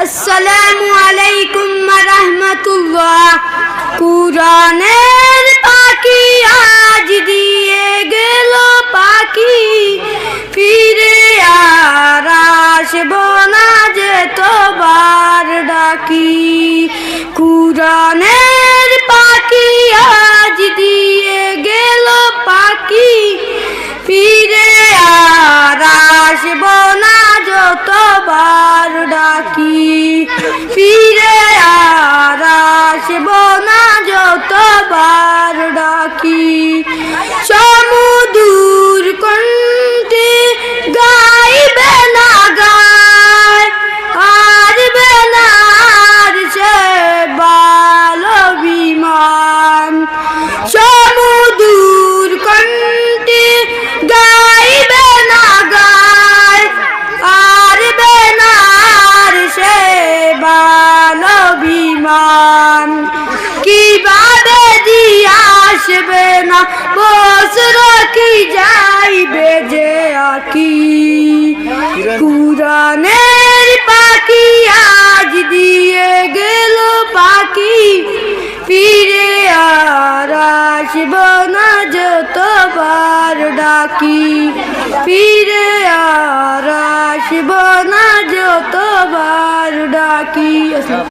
আসসালামু আলাইকুম ওয়া রাহমাতুল্লাহ। কুরআনের পাখি আজ দিয়ে গেল পাখি, ফিরে আর আসবো না যতবার ডাকি। কুরআনের পাখি আজ দিয়ে গেল পাখি, ফিরে আর আসবো না যতবার ডাকি। ফিরে আর আসবো না যতবার ডাকি। সমুদূর কণ্ঠে গাইবে না গায়, হারবে না আর সে ভালো বিমান। সমুদূর কণ্ঠে গাইবে না গায়, হারবে না আর সে ভালো বিমান। কিভাবে দিয়ে আসবে না বছর কি যাইবে যে আকি। কুরআনের পাখি আজ দিয়ে গেল পাখি, ফিরে আর আসবো না যতবার ডাকি। ফিরে আর আসবো না যতবার ডাকি।